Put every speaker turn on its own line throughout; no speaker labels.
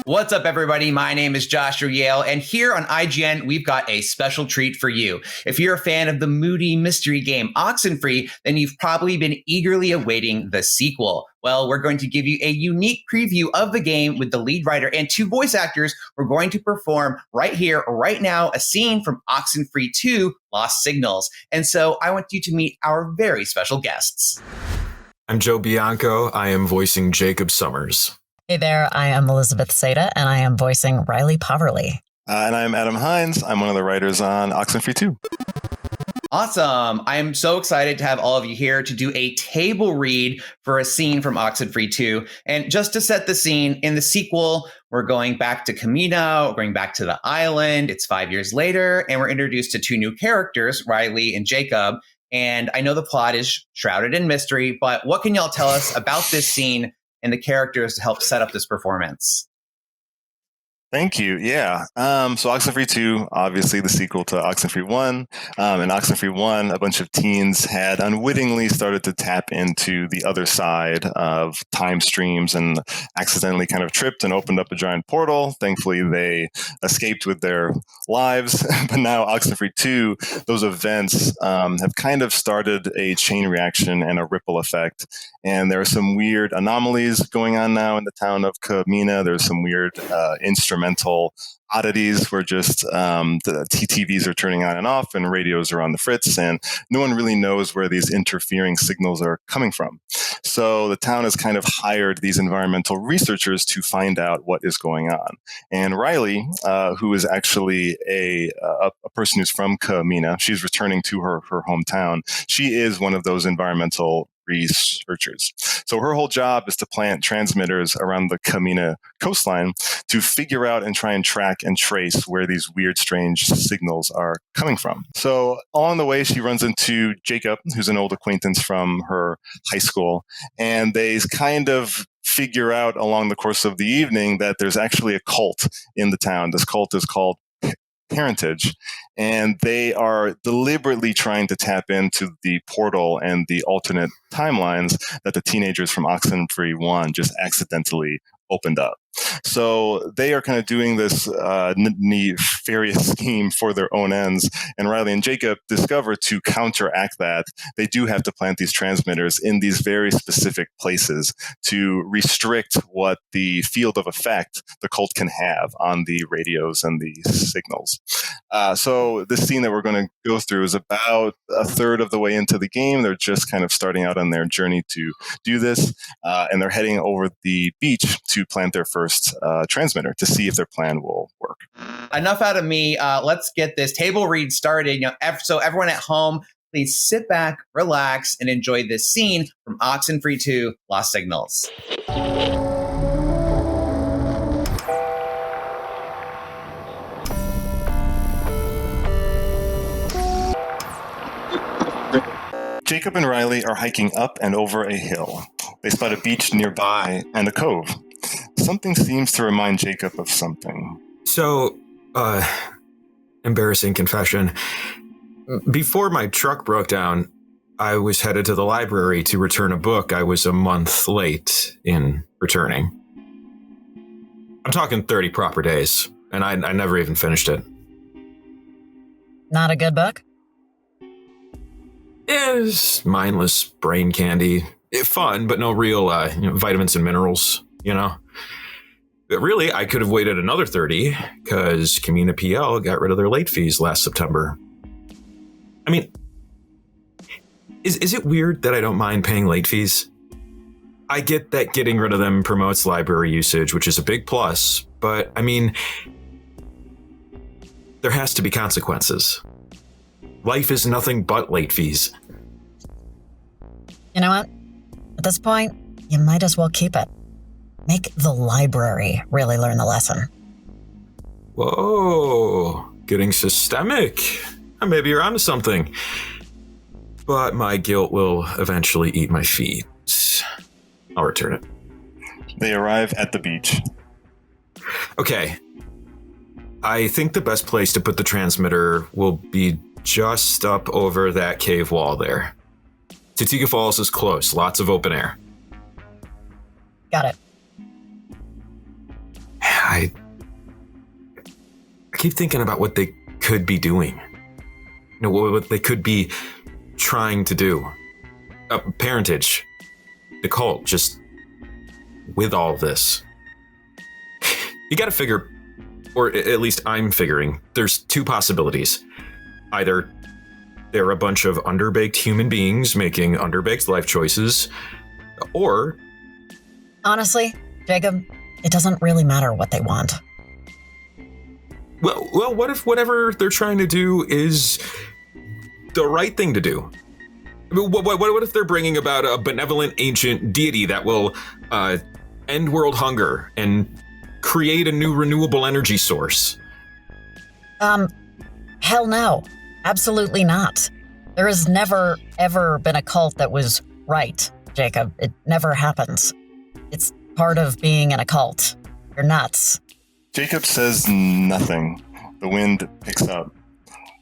What's up, everybody? My name is Joshua Yale, and here on IGN, we've got a special treat for you. If you're a fan of the moody mystery game Oxenfree, then you've probably been eagerly awaiting the sequel. Well, we're going to give you a unique preview of the game with the lead writer and 2 voice actors. We're going to perform right here, right now, a scene from Oxenfree 2, Lost Signals. And so I want you to meet our very special guests.
I'm Joe Blanco. I am voicing Jacob Summers.
Hey there, I am Liz Saydah, and I am voicing Riley Poverly.
And I'm Adam Hines. I'm one of the writers on Oxenfree 2.
Awesome. I'm so excited to have all of you here to do a table read for a scene from Oxenfree 2. And just to set the scene, in the sequel, we're going back to Camena, we're going back to the island. It's 5 years later, and we're introduced to 2 new characters, Riley and Jacob. And I know the plot is shrouded in mystery, but what can y'all tell us about this scene and the characters to help set up this performance?
Thank you. Yeah. So Oxenfree 2, obviously the sequel to Oxenfree 1. In Oxenfree 1, a bunch of teens had unwittingly started to tap into the other side of time streams and accidentally kind of tripped and opened up a giant portal. Thankfully, they escaped with their lives. But now Oxenfree 2, those events have kind of started a chain reaction and a ripple effect. And there are some weird anomalies going on now in the town of Camena. There's some weird instrumental oddities where just the TVs are turning on and off and radios are on the fritz, and no one really knows where these interfering signals are coming from. So the town has kind of hired these environmental researchers to find out what is going on. And Riley, who is actually a person who's from Camena, she's returning to her hometown. She is one of those environmental researchers. So her whole job is to plant transmitters around the Camena coastline to figure out and try and track and trace where these weird, strange signals are coming from. So along the way, she runs into Jacob, who's an old acquaintance from her high school, and they kind of figure out along the course of the evening that there's actually a cult in the town. This cult is called Parentage, and they are deliberately trying to tap into the portal and the alternate timelines that the teenagers from Oxenfree 1 just accidentally opened up. So they are kind of doing this nefarious scheme for their own ends. And Riley and Jacob discover to counteract that, they do have to plant these transmitters in these very specific places to restrict what the field of effect the cult can have on the radios and the signals. So this scene that we're going to go through is about a third of the way into the game. They're just kind of starting out on their journey to do this. And they're heading over the beach to plant their first transmitter to see if their plan will work.
Enough out of me. Let's get this table read started. So everyone at home, please sit back, relax, and enjoy this scene from Oxenfree 2, Lost Signals.
Jacob and Riley are hiking up and over a hill. They spot a beach nearby and a cove. Something seems to remind Jacob of something.
So, embarrassing confession. Before my truck broke down, I was headed to the library to return a book I was a month late in returning. I'm talking 30 proper days, and I never even finished it.
Not a good book?
It was mindless brain candy. Fun, but no real vitamins and minerals, But really, I could have waited another 30 because Camena PL got rid of their late fees last September. I mean, is it weird that I don't mind paying late fees? I get that getting rid of them promotes library usage, which is a big plus, but I mean, there has to be consequences. Life is nothing but late fees.
You know what? At this point, you might as well keep it. Make the library really learn the lesson.
Whoa, getting systemic. Maybe you're onto something. But my guilt will eventually eat my feet. I'll return it.
They arrive at the beach.
Okay. I think the best place to put the transmitter will be just up over that cave wall there. Titiga Falls is close, lots of open air.
Got it.
I I keep thinking about what they could be doing. What they could be trying to do. Parentage. The cult, just with all of this. You gotta figure, or at least I'm figuring, there's two possibilities. Either they're a bunch of underbaked human beings making underbaked life choices, or...
Honestly, Jacob, it doesn't really matter what they want.
Well, what if whatever they're trying to do is the right thing to do? What if they're bringing about a benevolent ancient deity that will end world hunger and create a new renewable energy source?
Hell no. Absolutely not. There has never, ever been a cult that was right, Jacob. It never happens. It's part of being in a cult. You're nuts.
Jacob says nothing. The wind picks up.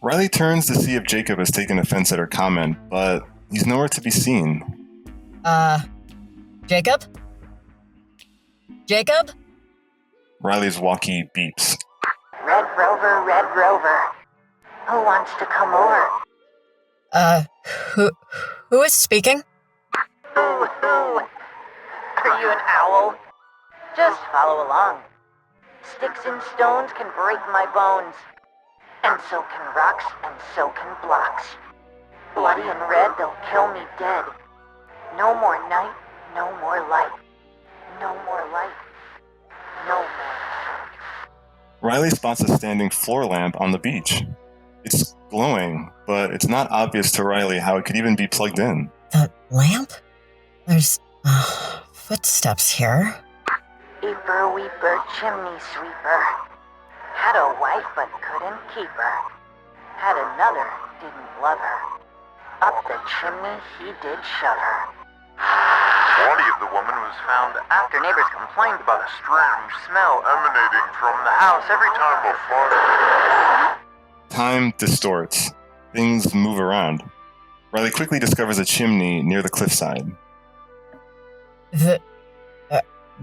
Riley turns to see if Jacob has taken offense at her comment, but he's nowhere to be seen.
Jacob? Jacob?
Riley's walkie beeps.
Red Rover. Who wants to come over?
Who is speaking?
Who? Are you an owl? Just follow along. Sticks and stones can break my bones. And so can rocks, and so can blocks. Bloody and red, they'll kill me dead. No more night, no more light. No more light, no more light.
Riley spots a standing floor lamp on the beach. It's glowing, but it's not obvious to Riley how it could even be plugged in.
The lamp? There's footsteps here.
Eeper weeper chimney sweeper. Had a wife but couldn't keep her. Had another, didn't love her. Up the chimney he did shove her.
The body of the woman was found after neighbors complained about a strange smell emanating from the house every time a fire.
Time distorts. Things move around. Riley quickly discovers a chimney near the cliffside.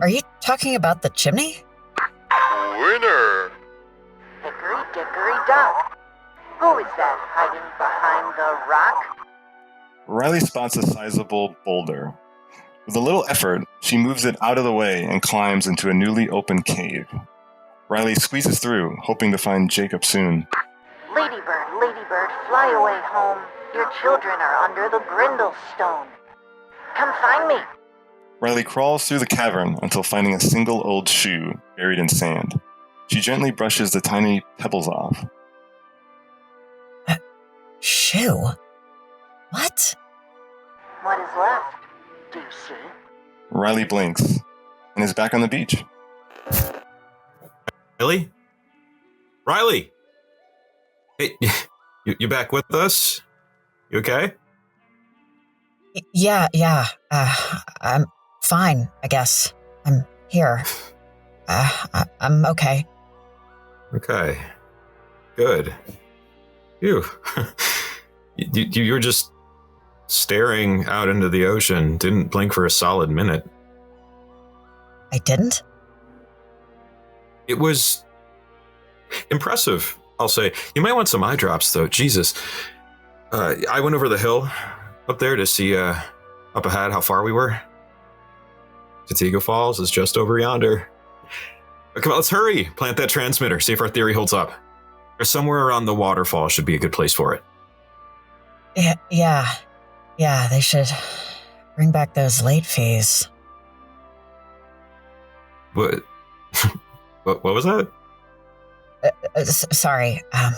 Are you talking about the chimney?
Winner!
Hickory dickory dock. Who is that hiding behind the rock?
Riley spots a sizable boulder. With a little effort, she moves it out of the way and climbs into a newly opened cave. Riley squeezes through, hoping to find Jacob soon.
Ladybird, fly away home. Your children are under the brindle stone. Come find me.
Riley crawls through the cavern until finding a single old shoe buried in sand. She gently brushes the tiny pebbles off.
Shoe? What?
What is left? Do you see?
Riley blinks and is back on the beach.
Riley? Hey, you back with us? You okay?
Yeah. I'm fine, I guess. I'm here. I'm okay.
Okay. Good. You were just staring out into the ocean, didn't blink for a solid minute.
I didn't?
It was impressive, I'll say. You might want some eye drops, though. Jesus. I went over the hill up there to see up ahead how far we were. Tatiga Falls is just over yonder. Come on, let's hurry. Plant that transmitter. See if our theory holds up. Or somewhere around the waterfall should be a good place for it.
Yeah, they should bring back those late fees.
What? What was that?
Sorry, I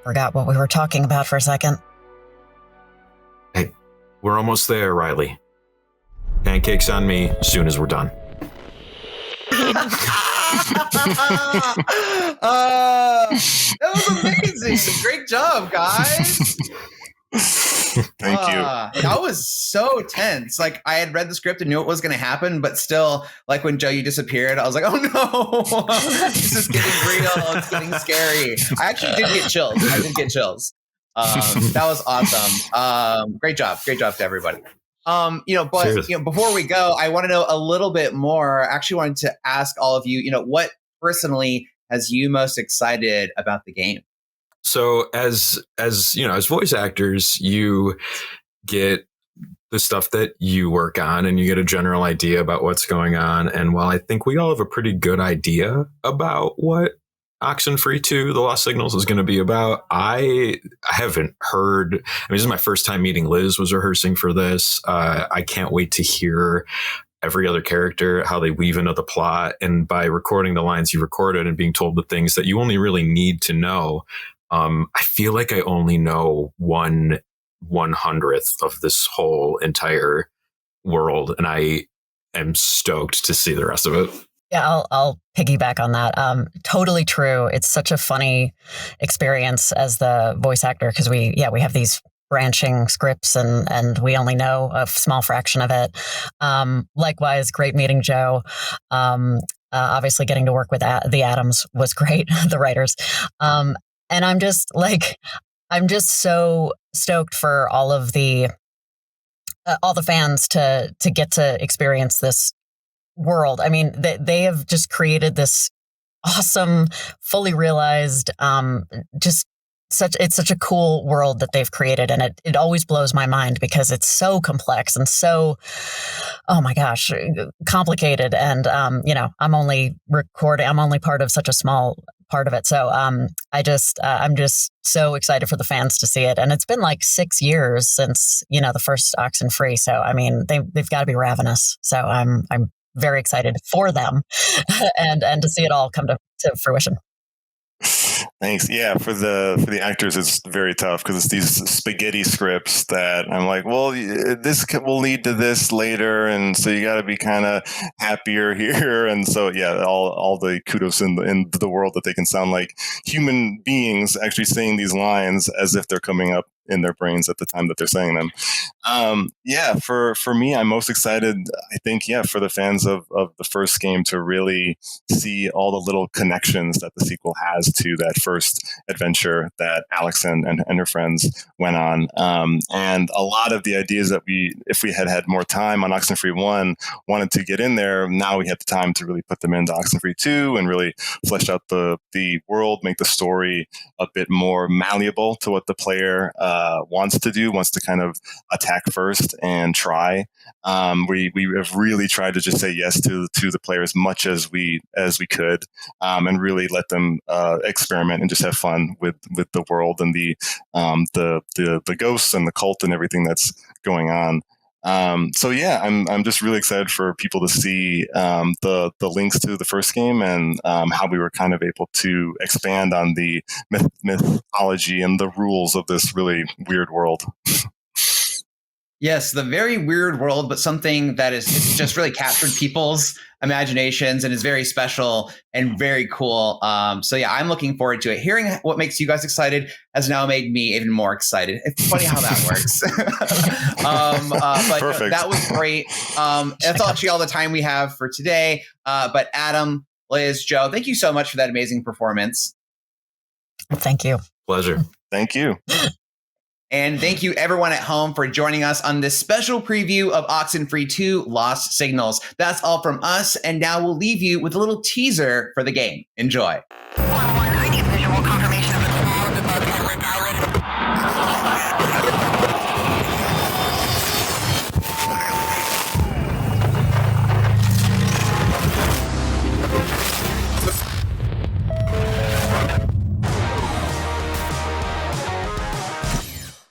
forgot what we were talking about for a second.
Hey, we're almost there, Riley. Pancakes on me as soon as we're done.
That was amazing. Great job, guys.
Thank you.
That was so tense. Like, I had read the script and knew what was going to happen, but still, like when Joe, you disappeared, I was like, oh no, this is getting real. It's getting scary. I actually did get chills. That was awesome. Great job to everybody. Before we go, I want to know a little bit more. I actually wanted to ask all of you, what personally has you most excited about the game?
So as you know, as voice actors, you get the stuff that you work on and you get a general idea about what's going on. And while I think we all have a pretty good idea about what Oxenfree 2, The Lost Signals is going to be about, I haven't heard. I mean, this is my first time meeting Liz, was rehearsing for this. I can't wait to hear every other character, how they weave into the plot. And by recording the lines you recorded and being told the things that you only really need to know, I feel like I only know 1/100th of this whole entire world, and I am stoked to see the rest of it.
Yeah, I'll piggyback on that. Totally true. It's such a funny experience as the voice actor because we have these branching scripts and we only know a small fraction of it. Likewise, great meeting Joe. Obviously, getting to work with the Adams was great. The writers. And I'm just so stoked for all the fans to get to experience this world. I mean, they have just created this awesome, fully realized, it's such a cool world that they've created. And it always blows my mind because it's so complex and so, oh my gosh, complicated. And, I'm only part of such a small part of it. So I'm just so excited for the fans to see it. And it's been like 6 years since, the first Oxenfree. So, I mean, they've got to be ravenous. So I'm very excited for them and to see it all come to fruition.
Thanks. Yeah, for the actors, it's very tough because it's these spaghetti scripts that I'm like, well, this will lead to this later, and so you got to be kind of happier here. And so, yeah, all the kudos in the world that they can sound like human beings actually saying these lines as if they're coming up in their brains at the time that they're saying them. For me, I'm most excited, I think, for the fans of the first game to really see all the little connections that the sequel has to that first adventure that Alex and her friends went on. And a lot of the ideas that if we had more time on Oxenfree 1, wanted to get in there, now we had the time to really put them into Oxenfree 2 and really flesh out the world, make the story a bit more malleable to what the player wants to kind of attack first and try. We have really tried to just say yes to the player as much as we could, and really let them experiment and just have fun with the world and the ghosts and the cult and everything that's going on. I'm just really excited for people to see the links to the first game and how we were kind of able to expand on the mythology and the rules of this really weird world.
Yes, the very weird world, but something that is just really captured people's imaginations and is very special and very cool. I'm looking forward to it. Hearing what makes you guys excited has now made me even more excited. It's funny how that works. Perfect. That was great. That's actually all the time we have for today. But Adam, Liz, Joe, thank you so much for that amazing performance.
Thank you.
Pleasure.
Thank you.
And thank you everyone at home for joining us on this special preview of Oxenfree 2 Lost Signals. That's all from us. And now we'll leave you with a little teaser for the game. Enjoy.